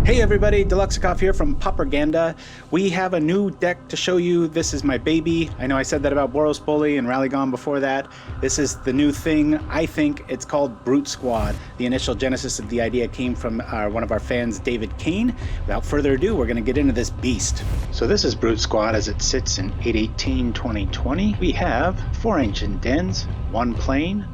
Hey everybody, DELUXEICOFF here from Pauperganda. We have a new deck to show you. This is my baby. I know I said that about Boros Bully and Rallygon before that. This is the new thing. I think it's called Brute Squad. The initial genesis of the idea came from one of our fans, David Kane. Without further ado, we're going to get into this beast. So this is Brute Squad as it sits in 8/18/2020. We have 4 Ancient Dens, 1 Plane,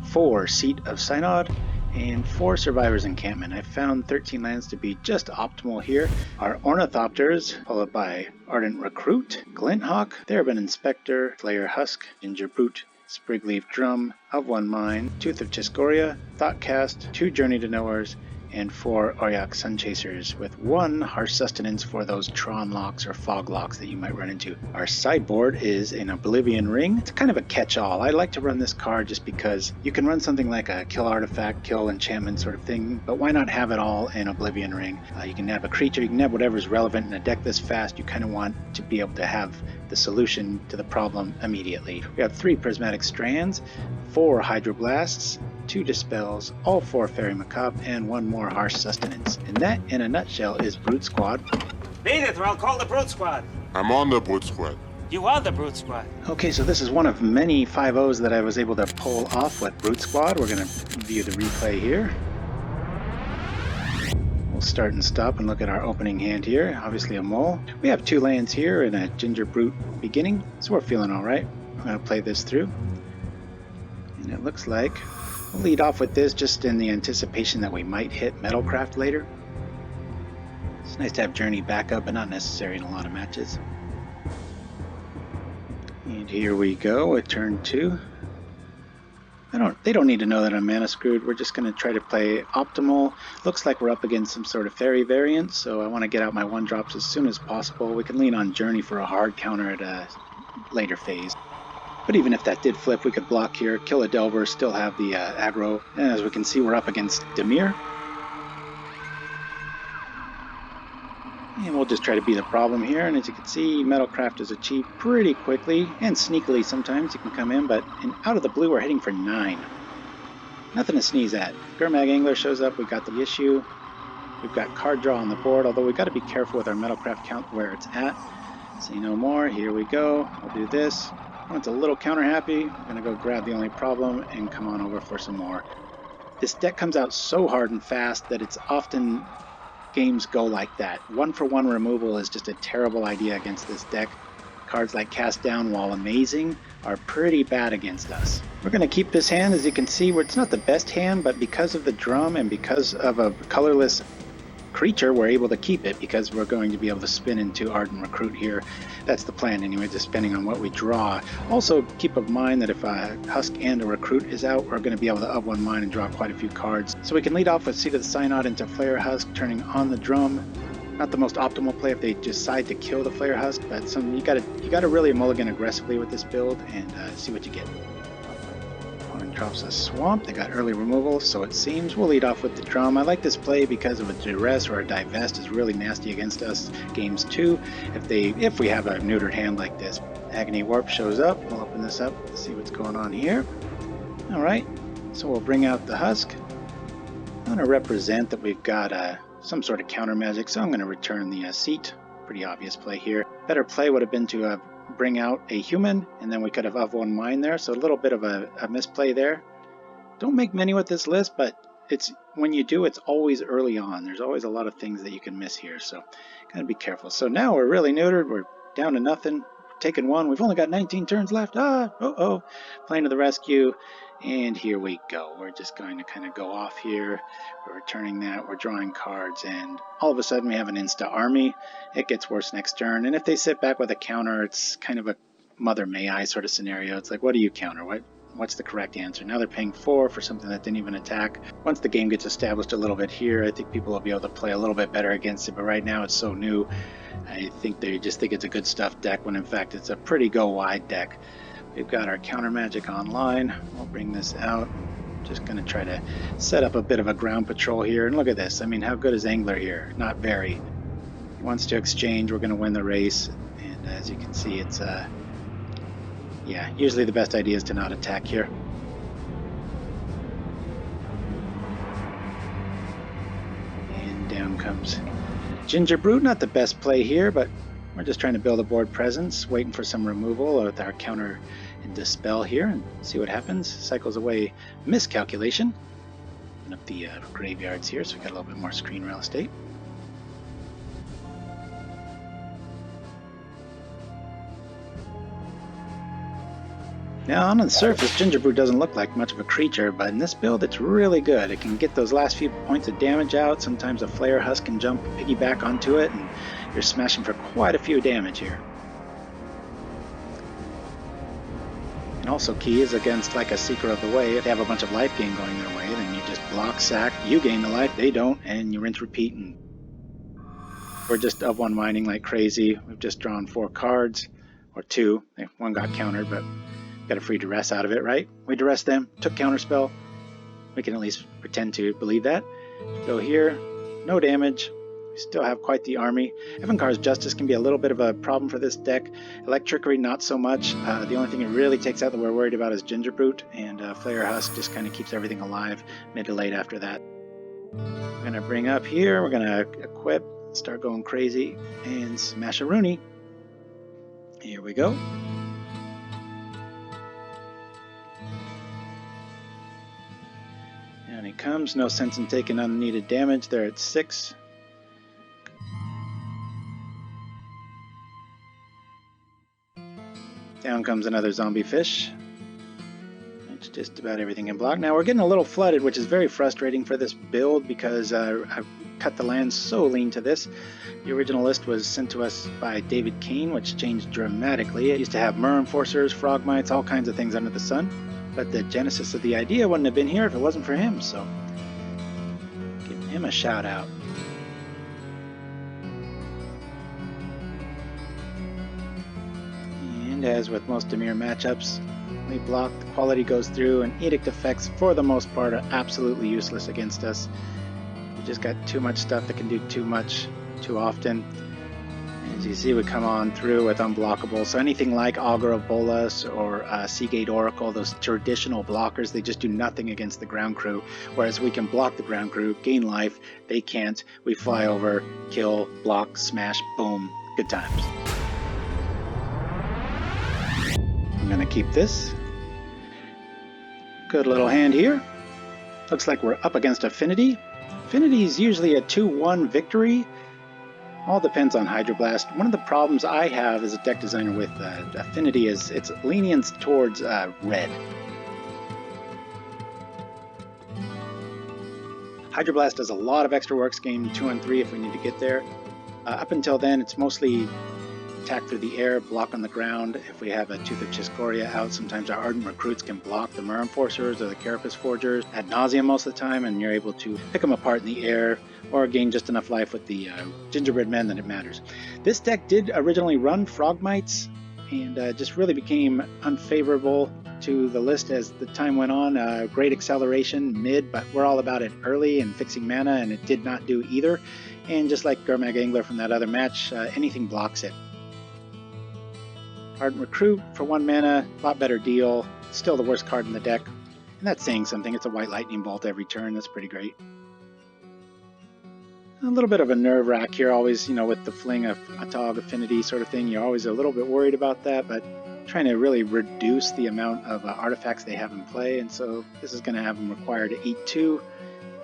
4 Seat of Synod, and 4 Survivors Encampment. I found 13 lands to be just optimal here. Our Ornithopters, followed by Ardent Recruit, Glint Hawk, Thraben Inspector, Flayer Husk, Gingerbrute, Springleaf Drum, of 1 Mind, Tooth of Chiss-Goria, Thoughtcast, 2 Journey to Nowheres, and 4 Auriok Sunchasers, with 1 Harsh Sustenance for those Tron locks or fog locks that you might run into. Our sideboard is an Oblivion Ring. It's kind of a catch-all. I like to run this card just because you can run something like a kill artifact, kill enchantment sort of thing, but why not have it all in Oblivion Ring? You can have a creature, you can have whatever's relevant in a deck this fast. You kind of want to be able to have the solution to the problem immediately. We have 3 Prismatic Strands, 4 Hydroblasts, 2 Dispels, all 4 Faerie Macabre, and 1 more Harsh Sustenance. And that, in a nutshell, is Brute Squad. Beat it, or I'll call the Brute Squad. I'm on the Brute Squad. You are the Brute Squad. Okay, so this is one of many 5-0s that I was able to pull off with Brute Squad. We're going to view the replay here. We'll start and stop and look at our opening hand here. Obviously a mole. We have 2 lands here and a Gingerbrute beginning, so we're feeling all right. I'm going to play this through. And it looks like we'll lead off with this just in the anticipation that we might hit Metalcraft later. It's nice to have Journey backup, but not necessary in a lot of matches. And here we go with turn 2. They don't need to know that I'm mana screwed. We're just going to try to play optimal. Looks like we're up against some sort of fairy variant, so I want to get out my 1-drops as soon as possible. We can lean on Journey for a hard counter at a later phase. But even if that did flip, we could block here, kill a Delver, still have the aggro. And as we can see, we're up against Dimir. And we'll just try to be the problem here. And as you can see, Metalcraft is achieved pretty quickly, and sneakily sometimes you can come in, but out of the blue we're hitting for 9. Nothing to sneeze at. Gurmag Angler shows up, we got the issue. We've got card draw on the board, although we've got to be careful with our Metalcraft count where it's at. Say no more, here we go. We'll do this. When it's a little counter happy, I'm going to go grab the only problem and come on over for some more. This deck comes out so hard and fast that it's often games go like that. 1-for-1 removal is just a terrible idea against this deck. Cards like Cast Down, while amazing, are pretty bad against us. We're going to keep this hand. As you can see, it's not the best hand, but because of the drum and because of a colorless creature, we're able to keep it because we're going to be able to spin into Ardent Recruit here. That's the plan anyway, just depending on what we draw. Also, keep in mind that if a Husk and a Recruit is out, we're going to be able to up 1 mind and draw quite a few cards. So we can lead off with Seat of the Synod into Flayer Husk, turning on the drum. Not the most optimal play if they decide to kill the Flayer Husk, but you gotta really mulligan aggressively with this build and see what you get. Opponent drops a Swamp. They got early removal, so it seems. We'll lead off with the drum. I like this play because of a Duress or a Divest is really nasty against us games 2 if we have a neutered hand like this. Agony Warp shows up. We'll open this up, see what's going on here. Alright, so we'll bring out the Husk. I'm going to represent that we've got some sort of counter magic, so I'm going to return the Seat. Pretty obvious play here. Better play would have been to bring out a human, and then we could have of 1 mind there, so a little bit of a misplay there. Don't make many with this list, but when you do, it's always early on. There's always a lot of things that you can miss here, so gotta be careful. So now we're really neutered. We're down to nothing. We're taking 1. We've only got 19 turns left. Playing to the rescue. And here we go. We're just going to kind of go off here. We're returning that. We're drawing cards. And all of a sudden we have an insta army. It gets worse next turn. And if they sit back with a counter, it's kind of a Mother May I sort of scenario. It's like, what do you counter? What's the correct answer? Now they're paying 4 for something that didn't even attack. Once the game gets established a little bit here, I think people will be able to play a little bit better against it. But right now it's so new. I think they just think it's a good stuff deck when in fact it's a pretty go wide deck. We've got our counter magic online. We'll bring this out. Just going to try to set up a bit of a ground patrol here. And look at this. I mean, how good is Angler here? Not very. He wants to exchange. We're going to win the race. And as you can see, it's yeah, usually the best idea is to not attack here. And down comes Gingerbrute, not the best play here, but we're just trying to build a board presence, waiting for some removal with our counter and Dispel here, and see what happens. Cycles away Miscalculation. Open up the graveyards here, so we got a little bit more screen real estate. Now, on the surface, Gingerbrute doesn't look like much of a creature, but in this build, it's really good. It can get those last few points of damage out. Sometimes a Flayer Husk can jump piggyback onto it, and you're smashing for quite a few damage here. And also key is against like a Seeker of the Way. If they have a bunch of life gain going their way, then you just block, sack, you gain the life, they don't, and you rinse, repeat, and we're just of one winding like crazy. We've just drawn 4 cards, or 2. One got countered, but got a free duress out of it, right? We duress them, took counterspell. We can at least pretend to believe that. Go here, no damage. We still have quite the army. Evankar's Justice can be a little bit of a problem for this deck. Electrickery, not so much. The only thing it really takes out that we're worried about is Gingerbrute, and Flayer Husk just kind of keeps everything alive mid to late after that. We're going to bring up here, we're going to equip, start going crazy, and smash a Rooney. Here we go. And he comes, no sense in taking unneeded damage. They're at 6. Down comes another zombie fish. It's just about everything in block. Now we're getting a little flooded, which is very frustrating for this build because I've cut the land so lean to this. The original list was sent to us by David Kane, which changed dramatically. It used to have Myrrh Enforcers, Frogmites, all kinds of things under the sun. But the genesis of the idea wouldn't have been here if it wasn't for him, so give him a shout out. And as with most Dimir matchups, we block, the quality goes through, and edict effects for the most part are absolutely useless against us. We just got too much stuff that can do too much too often. As you see, we come on through with unblockable, so anything like Augur of Bolas or Seagate Oracle, those traditional blockers, they just do nothing against the ground crew, whereas we can block the ground crew, gain life, they can't. We fly over, kill, block, smash, boom, good times. I'm going to keep this. Good little hand here. Looks like we're up against Affinity. Affinity is usually a 2-1 victory. All depends on Hydroblast. One of the problems I have as a deck designer with Affinity is its lenience towards red. Hydroblast does a lot of extra works game 2 and 3 if we need to get there. Up until then, it's mostly attack through the air, block on the ground. If we have a Tooth of Chiss-Goria out, sometimes our Ardent Recruits can block the Myrrh Enforcers or the Carapace Forgers ad nauseum most of the time, and you're able to pick them apart in the air or gain just enough life with the Gingerbread Men that it matters. This deck did originally run Frogmites and just really became unfavorable to the list as the time went on. Great acceleration mid, but we're all about it early and fixing mana, and it did not do either. And just like Gurmag Angler from that other match, anything blocks it. Ardent Recruit for 1 mana, a lot better deal. Still the worst card in the deck. And that's saying something. It's a white lightning bolt every turn. That's pretty great. A little bit of a nerve wrack here, always, with the fling of Atog Affinity sort of thing. You're always a little bit worried about that, but trying to really reduce the amount of artifacts they have in play. And so this is going to have them required to eat 2.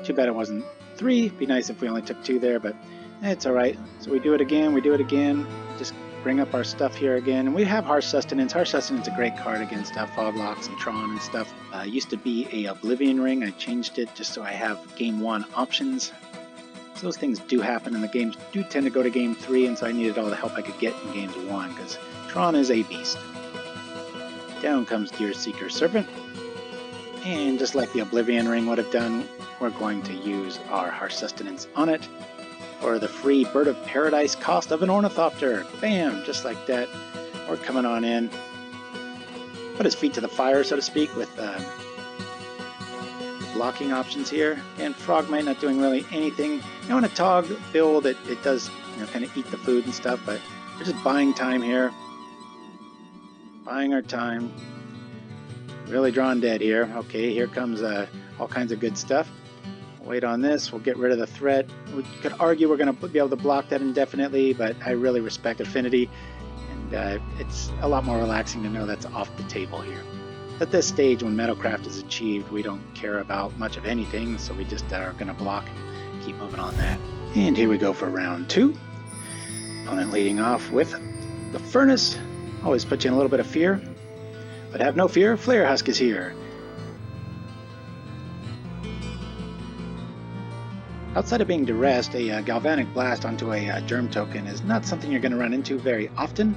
Too bad it wasn't 3. Be nice if we only took 2 there, but it's alright. So we do it again. Just bring up our stuff here again, and we have Harsh Sustenance. Harsh Sustenance is a great card against Foglocks and Tron and stuff. Used to be a Oblivion Ring. I changed it just so I have game 1 options. So those things do happen, and the games do tend to go to game 3, and so I needed all the help I could get in games 1, because Tron is a beast. Down comes Deer Seeker Serpent, and just like the Oblivion Ring would have done, we're going to use our Harsh Sustenance on it for the free Bird of Paradise cost of an Ornithopter. Bam! Just like that. We're coming on in. Put his feet to the fire, so to speak, with blocking options here. And Frogmite not doing really anything. Now in a Tog build, it does kind of eat the food and stuff, but we're just buying time here. Buying our time. Really drawn dead here. Okay, here comes all kinds of good stuff. Wait on this, we'll get rid of the threat. We could argue we're going to be able to block that indefinitely, but I really respect Affinity, and it's a lot more relaxing to know that's off the table here. At this stage, when Metalcraft is achieved, we don't care about much of anything, so we just are going to block and keep moving on that. And here we go for round 2. Opponent leading off with the Furnace. Always put you in a little bit of fear, but have no fear, Flayer Husk is here. Outside of being duressed, a Galvanic Blast onto a Germ token is not something you're going to run into very often,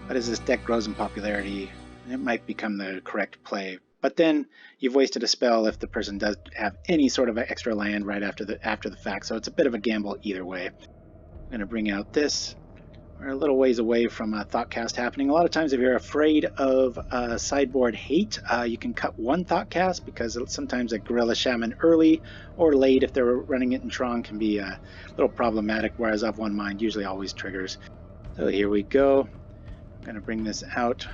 but as this deck grows in popularity, it might become the correct play. But then you've wasted a spell if the person does have any sort of extra land right after the fact, so it's a bit of a gamble either way. I'm going to bring out this. We're a little ways away from Thoughtcast happening. A lot of times if you're afraid of sideboard hate, you can cut one Thoughtcast, because sometimes a Gorilla Shaman early or late, if they're running it in Tron, can be a little problematic, whereas Of One Mind usually always triggers. So here we go. I'm going to bring this out.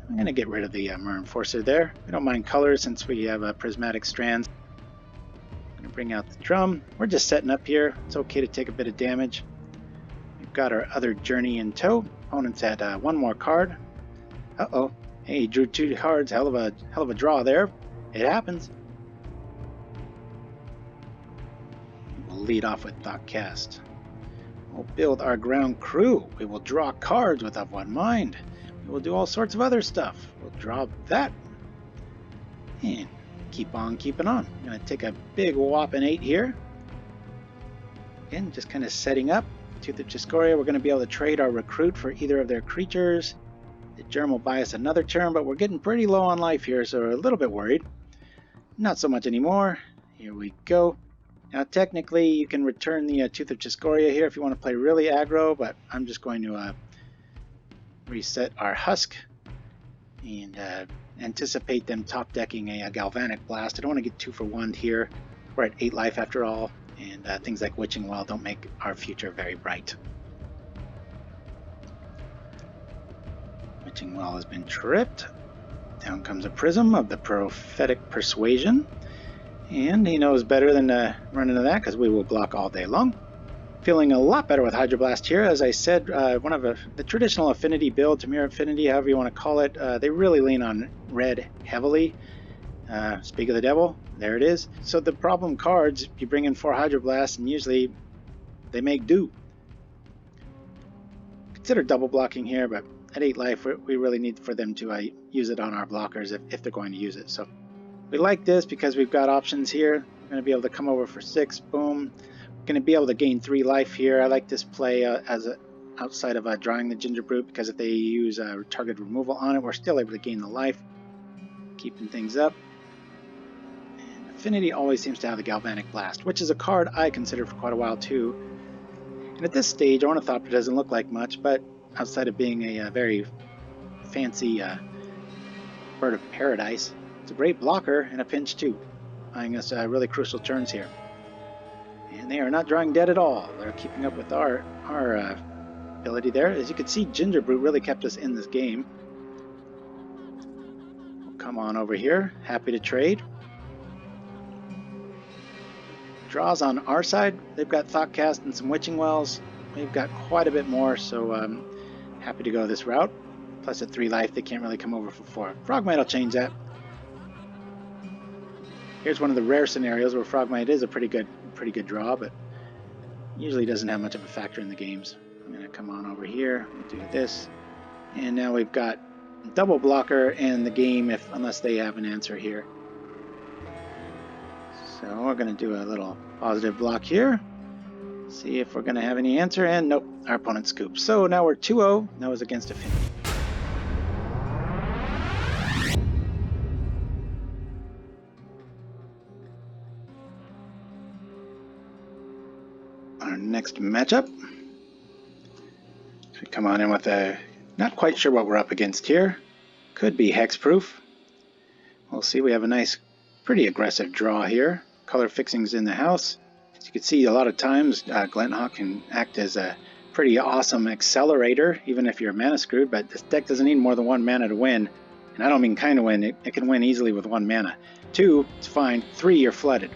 I'm going to get rid of the Mer Enforcer there. We don't mind colors since we have Prismatic Strands. I'm going to bring out the drum. We're just setting up here. It's okay to take a bit of damage. Got our other Journey in tow. Opponent's at one more card. Uh-oh. Hey, he drew 2 cards. Hell of a draw there. It happens. We'll lead off with Thoughtcast. We'll build our ground crew. We will draw cards with Of One Mind. We will do all sorts of other stuff. We'll draw that. And keep on keeping on. I'm going to take a big whopping 8 here. Again, just kind of setting up. Tooth of Chiss-Goria, we're going to be able to trade our Recruit for either of their creatures. The Germ will buy us another turn, but we're getting pretty low on life here, so we're a little bit worried. Not so much anymore. Here we go. Now technically you can return the Tooth of Chiss-Goria here if you want to play really aggro, but I'm just going to reset our Husk and anticipate them top decking a Galvanic Blast. I don't want to get 2 for 1 here. We're at 8 life after all. And things like Witching Well don't make our future very bright. Witching Well has been tripped. Down comes a Prism of the Prophetic Persuasion. And he knows better than to run into that, because we will block all day long. Feeling a lot better with Hydroblast here. As I said, one of the traditional affinity build, Tamir Affinity, however you want to call it, they really lean on red heavily. Speak of the devil, there it is. So the problem cards, you bring in 4 Hydroblasts and usually they make do. Consider double blocking here, but at 8 life we really need for them to use it on our blockers if they're going to use it. So we like this because we've got options here. We're going to be able to come over for 6, boom. We're going to be able to gain 3 life here. I like this play outside of drawing the Gingerbrute, because if they use target removal on it, we're still able to gain the life. Keeping things up. Affinity always seems to have the Galvanic Blast, which is a card I considered for quite a while too. And at this stage, Ornithopter doesn't look like much, but outside of being a very fancy bird of paradise, it's a great blocker in a pinch too, buying us really crucial turns here. And they are not drawing dead at all. They're keeping up with our ability there. As you can see, Gingerbrute really kept us in this game. We'll come on over here, happy to trade. Draws on our side, they've got Thoughtcast and some Witching Wells. We've got quite a bit more, so happy to go this route. Plus at 3 life, they can't really come over for 4. Frogmite will change that. Here's one of the rare scenarios where Frogmite is a pretty good draw, but usually doesn't have much of a factor in the games. I'm going to come on over here, we'll do this, and now we've got double blocker and the game unless they have an answer here. So we're going to do a little positive block here. See if we're going to have any answer, and nope, our opponent scoops. So now we're 2-0, that was against Affinity. Our next matchup. So we come on in with not quite sure what we're up against here. Could be hexproof. We'll see, we have a nice, pretty aggressive draw here. Color fixings in the house. As you can see, a lot of times Glint Hawk can act as a pretty awesome accelerator, even if you're mana screwed, but this deck doesn't need more than 1 mana to win. And I don't mean kind of win, it can win easily with 1 mana. 2, it's fine. 3, you're flooded.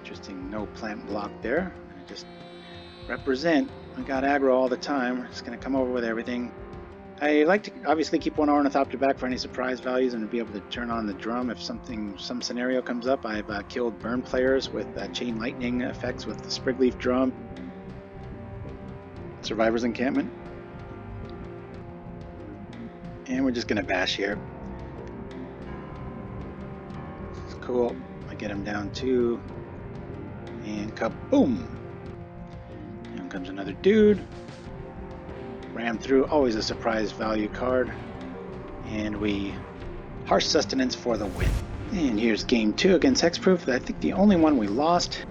Interesting no plant block there. Just represent. I got aggro all the time. We're just going to come over with everything. I like to obviously keep one Ornithopter back for any surprise values and to be able to turn on the drum if some scenario comes up. I've killed burn players with chain lightning effects with the Springleaf Drum. Survivors Encampment. And we're just going to bash here. It's cool. I get him down 2. And kaboom! Here comes another dude. Ram through, always a surprise value card. And we Harsh Sustenance for the win. And here's game 2 against Hexproof. I think the only one we lost.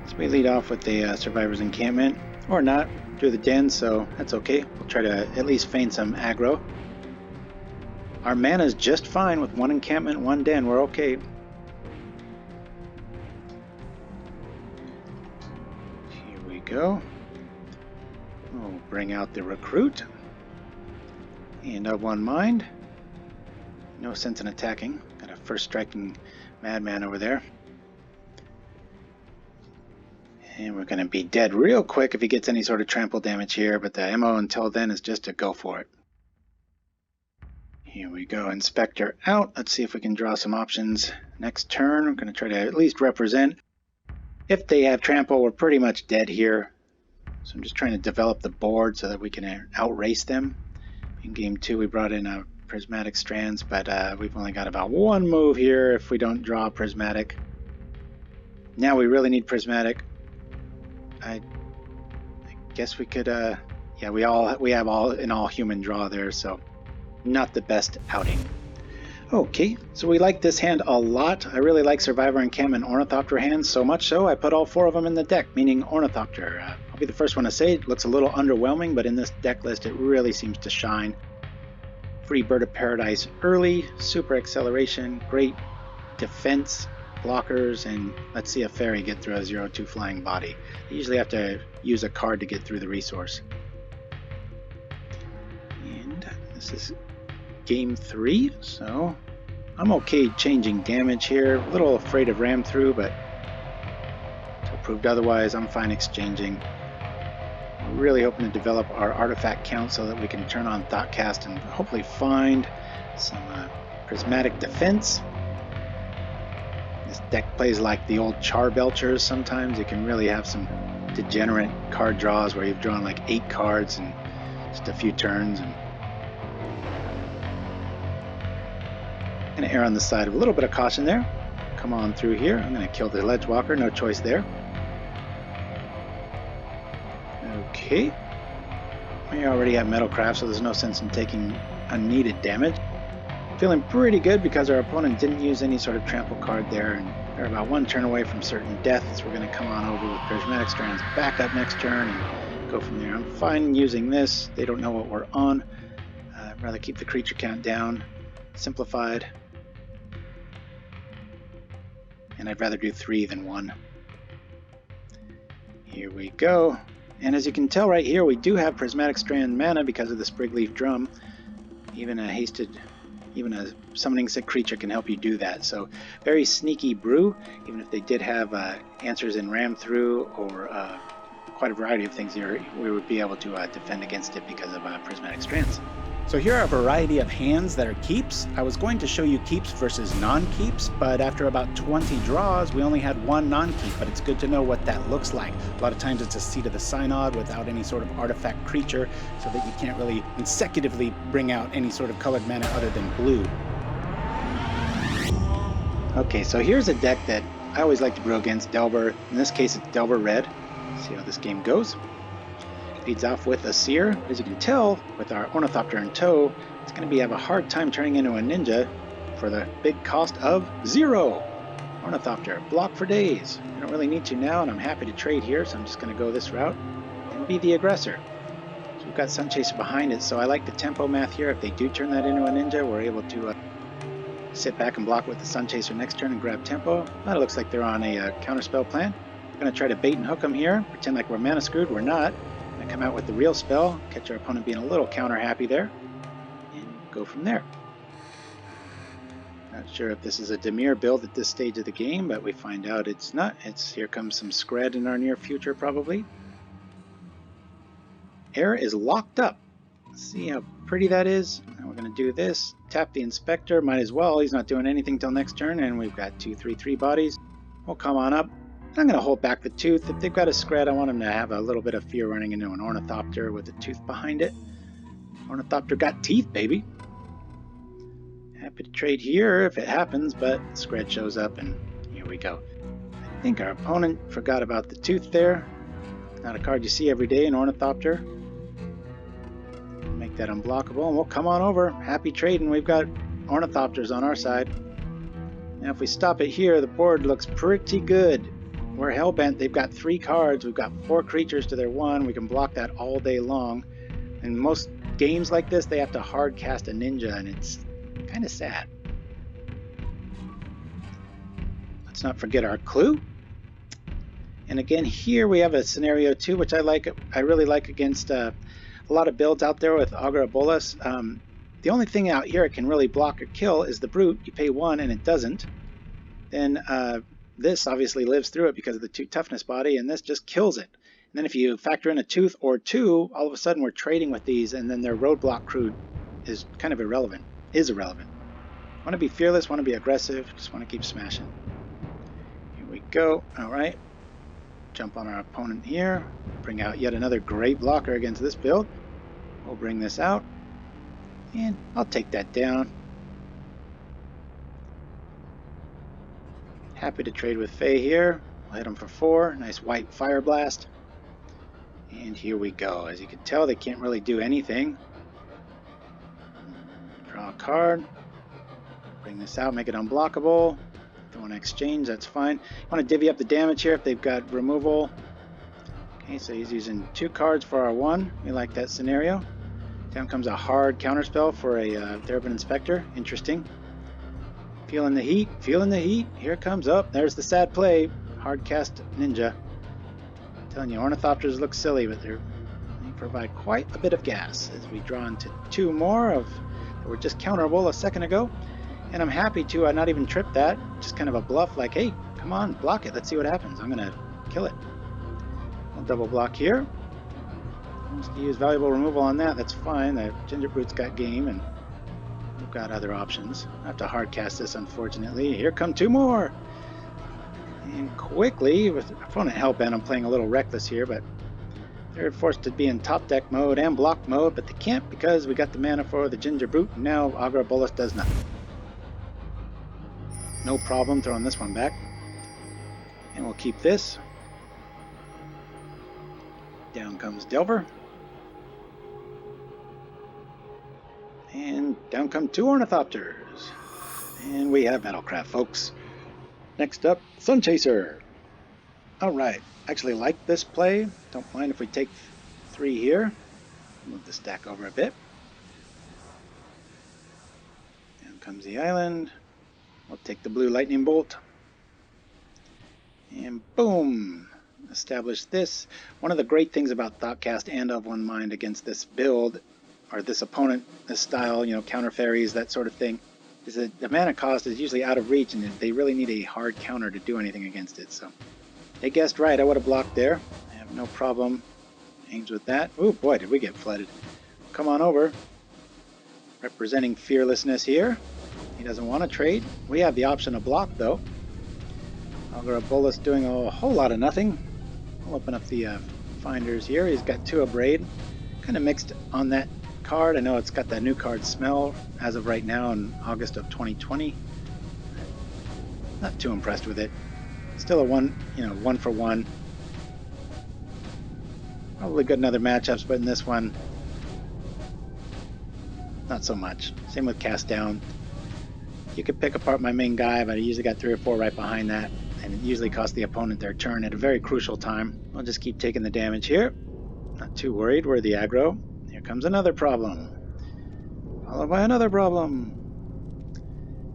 So we lead off with the Survivors Encampment. Or not, through the den, so that's okay. We'll try to at least feign some aggro. Our mana's just fine with 1 encampment, 1 den. We're okay. Here we go. We'll bring out the Recruit. And of 1 mind. No sense in attacking. Got a first striking madman over there. And we're going to be dead real quick if he gets any sort of trample damage here, but the MO until then is just to go for it. Here we go, Inspector out. Let's see if we can draw some options. Next turn, we're going to try to at least represent. If they have trample, we're pretty much dead here. So I'm just trying to develop the board so that we can outrace them. In game 2, we brought in a Prismatic Strands, but we've only got about 1 move here if we don't draw Prismatic. Now we really need Prismatic. I guess we could, yeah, we have an all human draw there, so not the best outing. Okay, so we like this hand a lot. I really like Survivor Encampment Ornithopter hands, so much so I put all 4 of them in the deck, meaning Ornithopter. I'll be the first one to say it looks a little underwhelming, but in this deck list it really seems to shine. Free Bird of Paradise early, super acceleration, great defense, blockers, and let's see a fairy get through a 0/2 flying body. You usually have to use a card to get through the resource. And this is game 3, so I'm okay changing damage here. A little afraid of ram through, but until proved otherwise, I'm fine exchanging. We're really hoping to develop our artifact count so that we can turn on Thoughtcast and hopefully find some prismatic defense. This deck plays like the old Char Belchers sometimes. You can really have some degenerate card draws where you've drawn like 8 cards in just a few turns. And I'm going to err on the side of a little bit of caution there. Come on through here. I'm going to kill the Ledgewalker. No choice there. Okay. We already have Metalcraft, so there's no sense in taking unneeded damage. Feeling pretty good because our opponent didn't use any sort of trample card there, and they're about 1 turn away from certain death, so we're going to come on over with Prismatic Strands back up next turn and go from there. I'm fine using this. They don't know what we're on. I'd rather keep the creature count down, simplified, and I'd rather do 3 than 1. Here we go. And as you can tell right here, we do have Prismatic Strand mana because of the Springleaf Drum. Even a summoning sick creature can help you do that. So very sneaky brew, even if they did have answers in ram through or quite a variety of things here, we would be able to defend against it because of Prismatic Strands. So here are a variety of hands that are keeps. I was going to show you keeps versus non-keeps, but after about 20 draws, we only had 1 non-keep, but it's good to know what that looks like. A lot of times it's a Seat of the Synod without any sort of artifact creature, so that you can't really consecutively bring out any sort of colored mana other than blue. Okay, so here's a deck that I always like to brew against, Delver. In this case, it's Delver Red. See how this game goes. Leads off with a Seer. As you can tell, with our Ornithopter in tow, it's going to have a hard time turning into a ninja for the big cost of 0. Ornithopter, block for days. I don't really need to now, and I'm happy to trade here, so I'm just going to go this route and be the aggressor. So we've got Sunchaser behind it, so I like the tempo math here. If they do turn that into a ninja, we're able to sit back and block with the Sunchaser next turn and grab tempo. Well, it looks like they're on a counterspell plan. We're going to try to bait and hook them here, pretend like we're mana screwed. We're not. Going to come out with the real spell, catch our opponent being a little counter happy there, and go from there. Not sure if this is a Dimir build at this stage of the game, but we find out it's not. Here comes some Scred in our near future, probably. Air is locked up. Let's see how pretty that is. Now we're going to do this. Tap the Inspector. Might as well. He's not doing anything till next turn, and we've got 2/3/3 bodies. We'll come on up. I'm going to hold back the Tooth. If they've got a Scred, I want them to have a little bit of fear running into an Ornithopter with a Tooth behind it. Ornithopter got teeth, baby. Happy to trade here if it happens, but Scred shows up, and here we go. I think our opponent forgot about the Tooth there. Not a card you see every day in Ornithopter. Make that unblockable, and we'll come on over. Happy trading. We've got Ornithopters on our side. Now if we stop it here, the board looks pretty good. We're hellbent. They've got 3 cards. We've got 4 creatures to their 1. We can block that all day long. In most games like this, they have to hard cast a ninja, and it's kind of sad. Let's not forget our clue. And again, here we have a scenario too, which I really like against a lot of builds out there with Augur Bolas. The only thing out here it can really block or kill is the Brute. You pay 1 and it doesn't. Then this obviously lives through it because of the 2 toughness body, and this just kills it. And then if you factor in a Tooth or 2, all of a sudden we're trading with these, and then their roadblock crew is kind of irrelevant. Want to be fearless, want to be aggressive, just want to keep smashing. Here we go. All right. Jump on our opponent here. Bring out yet another great blocker against this build. We'll bring this out. And I'll take that down. Happy to trade with Faye here. We'll hit him for 4. Nice white Fire Blast. And here we go. As you can tell, they can't really do anything. Draw a card. Bring this out, make it unblockable. Don't want to exchange, that's fine. I want to divvy up the damage here if they've got removal. Okay, so he's using 2 cards for our 1. We like that scenario. Down comes a hard counterspell for a Thraben Inspector. Interesting. Feeling the heat, feeling the heat. Here it comes up. There's the sad play. Hard cast ninja. I'm telling you, Ornithopters look silly, but they provide quite a bit of gas as we draw into 2 more that were just counterable a second ago. And I'm happy to not even trip that. Just kind of a bluff like, hey, come on, block it. Let's see what happens. I'm going to kill it. I'll double block here. Wants to use valuable removal on that. That's fine. The Gingerbrute's got game, and we've got other options. I have to hard cast this, unfortunately. Here come 2 more. And quickly, with opponent hellbent, I'm playing a little reckless here, but they're forced to be in top deck mode and block mode, but they can't because we got the mana for the Gingerbrute, and now Augur Bolas does nothing. No problem throwing this one back. And we'll keep this. Down comes Delver. And down come 2 Ornithopters. And we have Battlecraft, folks. Next up, Sunchaser. Alright, actually like this play. Don't mind if we take 3 here. Move the stack over a bit. Down comes the island. We'll take the blue lightning bolt. And boom! Establish this. One of the great things about Thoughtcast and Of One Mind against this build, or this opponent, this style, counter fairies, that sort of thing, is that the mana cost is usually out of reach, and they really need a hard counter to do anything against it. So they guessed right. I would have blocked there. I have no problem. Aims with that. Oh boy, did we get flooded. Come on over. Representing fearlessness here. He doesn't want to trade. We have the option to block, though. Augur Bolas doing a whole lot of nothing. I'll open up the finders here. He's got 2 Abrade. Kind of mixed on that card. I know it's got that new card smell as of right now in August of 2020. Not too impressed with it. Still a 1 for 1. Probably good in other matchups, but in this one, not so much. Same with Cast Down. You could pick apart my main guy, but I usually got 3 or 4 right behind that, and it usually costs the opponent their turn at a very crucial time. I'll just keep taking the damage here. Not too worried. We're the aggro. Here comes another problem. Followed by another problem.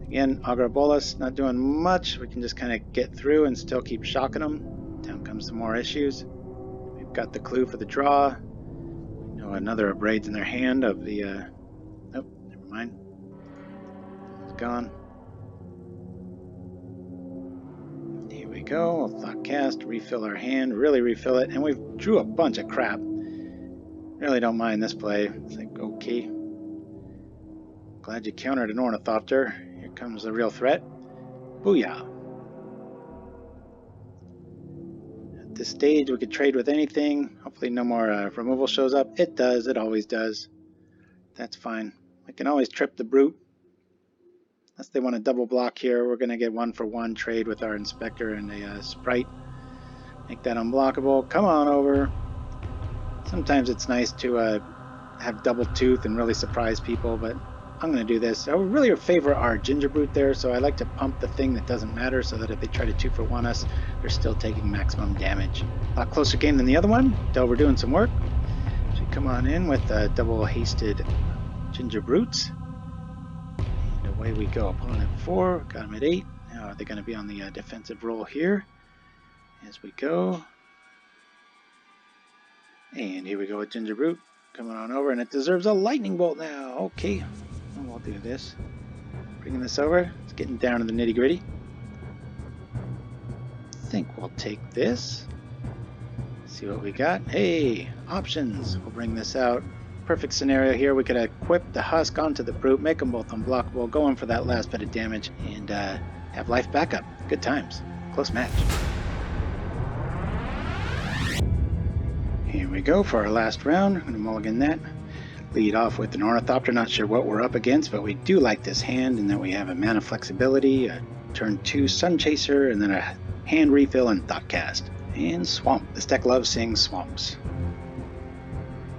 Again, Augur Bolas not doing much. We can just kind of get through and still keep shocking them. Down comes some more issues. We've got the clue for the draw. Another Abrade's in their hand of the... Nope, never mind. It's gone. go. We'll Thoughtcast, refill our hand, really refill it, and we drew a bunch of crap. Really don't mind this play. It's like, okay. Glad you countered an Ornithopter. Here comes the real threat. Booyah. At this stage, we could trade with anything. Hopefully no more removal shows up. It does. It always does. That's fine. We can always trip the Brute. Unless they want to double block here, we're going to get 1-for-1 trade with our Inspector and a Sprite. Make that unblockable. Come on over. Sometimes it's nice to have double Tooth and really surprise people, but I'm going to do this. I would really favor our Gingerbrute there, so I like to pump the thing that doesn't matter so that if they try to 2-for-1 us, they're still taking maximum damage. A lot closer game than the other one. Delver doing some work. So come on in with double hasted Gingerbrutes. And away we go. Opponent at 4, got him at 8. Now are they going to be on the defensive roll here? As we go. And here we go with Gingerbrute. Coming on over, and it deserves a lightning bolt now. Okay, and we'll do this. Bringing this over. It's getting down to the nitty gritty. I think we'll take this. See what we got. Hey, options. We'll bring this out. Perfect scenario here. We could equip the Husk onto the Brute, make them both unblockable, go in for that last bit of damage, and have life backup. Good times. Close match. Here we go for our last round. I'm going to mulligan that. Lead off with an Ornithopter. Not sure what we're up against, but we do like this hand in that we have a mana flexibility, a turn 2 Sunchaser, and then a hand refill and Thoughtcast. And Swamp. This deck loves seeing swamps.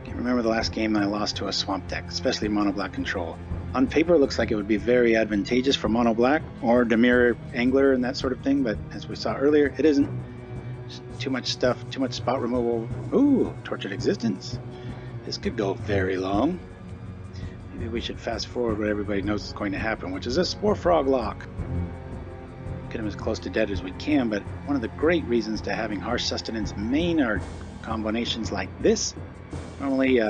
Can't remember the last game I lost to a swamp deck, especially mono black control. On paper, it looks like it would be very advantageous for mono black or Demir Angler and that sort of thing, but as we saw earlier, it isn't. Too much stuff, too much spot removal. Ooh, Tortured Existence. This could go very long. Maybe we should fast forward what everybody knows is going to happen, which is a Spore Frog lock. Get him as close to dead as we can, but one of the great reasons to having Harsh Sustenance main are combinations like this. Normally,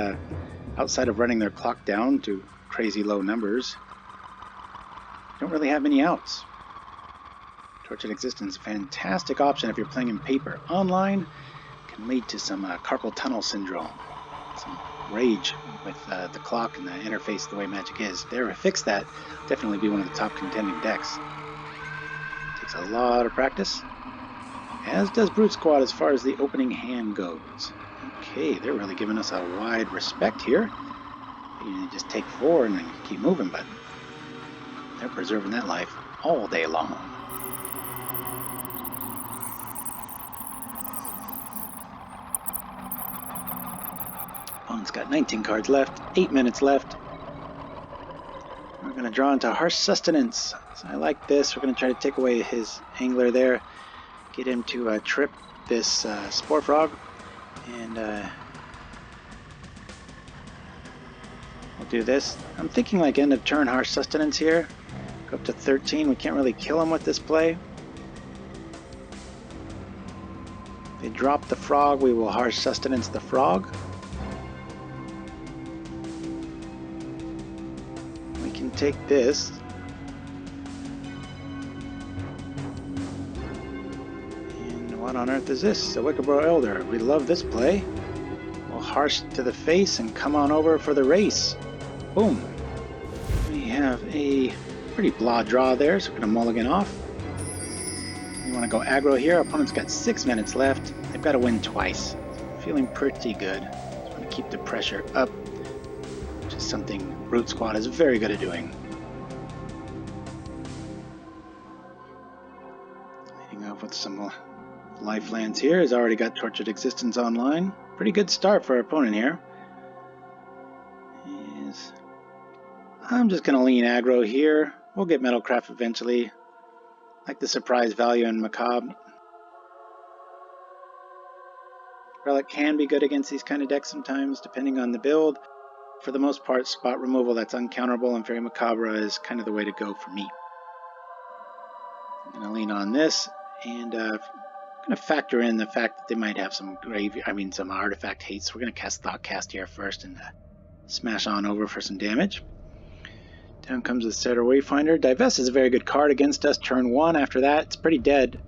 outside of running their clock down to crazy low numbers, don't really have many outs. Tortured Existence, fantastic option if you're playing in paper. Online can lead to some carpal tunnel syndrome, some rage with the clock and the interface the way Magic is. If they ever fix that, definitely be one of the top contending decks. Takes a lot of practice, as does Brute Squad as far as the opening hand goes. Okay, they're really giving us a wide respect here. You just take 4 and then keep moving, but they're preserving that life all day long. Opponent's got 19 cards left, 8 minutes left. We're going to draw into Harsh Sustenance. So I like this. We're going to try to take away his Angler there. Get him to trip this Spore Frog. And we'll do this. I'm thinking like end of turn Harsh Sustenance here. Go up to 13. We can't really kill him with this play. If they drop the frog, we will Harsh Sustenance the frog. Take this. And what on earth is this? The Wickerboro Elder. We love this play. We'll Harsh to the face and come on over for the race. Boom. We have a pretty blah draw there, so we're going to mulligan off. We want to go aggro here. Our opponent's got 6 minutes left. They've got to win twice. Feeling pretty good. Just want to keep the pressure up, which is something Brute Squad is very good at doing. Leading off with some lifelands here. Has already got Tortured Existence online. Pretty good start for our opponent here. I'm just going to lean aggro here. We'll get Metalcraft eventually. Like the surprise value in Macabre. Relic can be good against these kind of decks sometimes, depending on the build. For the most part, spot removal that's uncounterable and Faerie Macabre is kind of the way to go for me. I'm going to lean on this, and I'm going to factor in the fact that they might have some some artifact haste. We're going to cast Thoughtcast here first and smash on over for some damage. Down comes the Setter Wayfinder. Divest is a very good card against us. Turn 1. After that, it's pretty dead.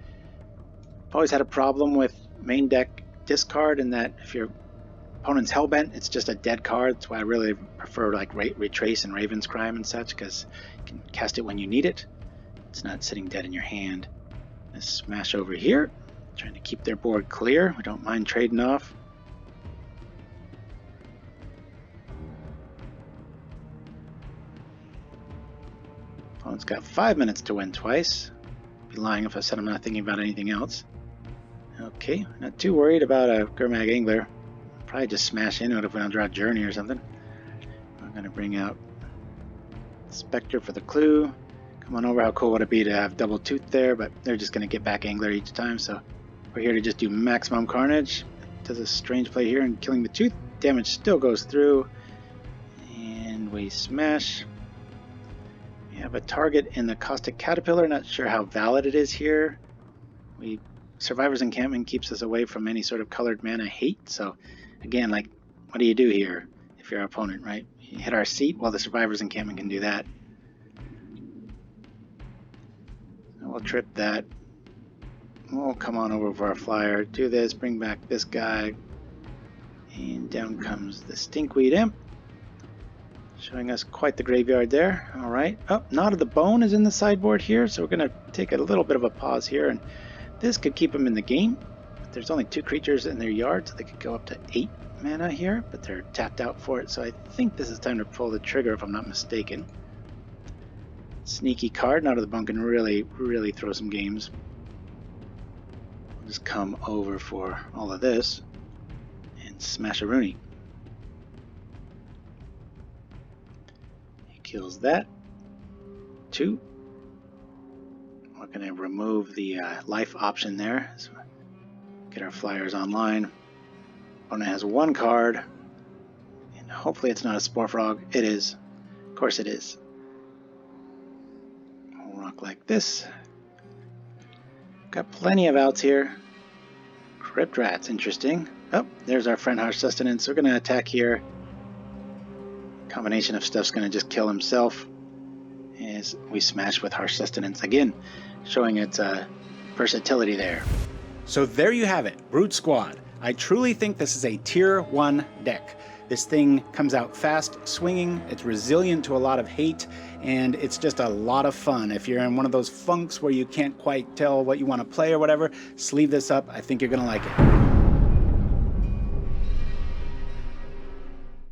I've always had a problem with main deck discard in that if your opponent's Hellbent, it's just a dead card. That's why I really prefer like Retrace and Raven's Crime and such, because you can cast it when you need it. It's not sitting dead in your hand. Let's smash over here, trying to keep their board clear. We don't mind trading off. Opponent's got 5 minutes to win twice. I'd be lying if I said I'm not thinking about anything else. Okay, not too worried about a Gurmag Angler. Probably just smash into it if we don't draw Journey or something. I'm going to bring out Spectre for the clue. Come on over, how cool would it be to have double Tooth there, but they're just going to get back Angler each time, so we're here to just do maximum carnage. Does a strange play here and killing the Tooth. Damage still goes through, and we smash. We have a target in the Caustic Caterpillar, not sure how valid it is here. Survivors Encampment keeps us away from any sort of colored mana hate, so again, like, what do you do here if you're our opponent, right? You hit our seat, well, the Survivors Encampment can do that. We'll trip that. We'll come on over for our flyer, do this, bring back this guy, and down comes the Stinkweed Imp, showing us quite the graveyard there. Alright, Knot of the Bone is in the sideboard here, so we're going to take a little bit of a pause here, and this could keep them in the game. There's only 2 creatures in their yard, so they could go up to 8 mana here, but they're tapped out for it, so I think this is time to pull the trigger if I'm not mistaken. Sneaky card, Knot of the Bone can really throw some games. We'll just come over for all of this and smash a Rooney. He kills that. 2. We're going to remove the life option there. So get our flyers online. Opponent has 1 card, and hopefully it's not a Spore Frog. It is. Of course it is. We'll rock like this. Got plenty of outs here. Crypt Rat's interesting. Oh, there's our friend Harsh Sustenance. We're going to attack here. Combination of stuff's going to just kill himself as we smash with Harsh Sustenance again, showing its versatility there. So there you have it, Brute Squad. I truly think this is a tier 1 deck. This thing comes out fast, swinging, it's resilient to a lot of hate, and it's just a lot of fun. If you're in one of those funks where you can't quite tell what you want to play or whatever, sleeve this up. I think you're going to like it.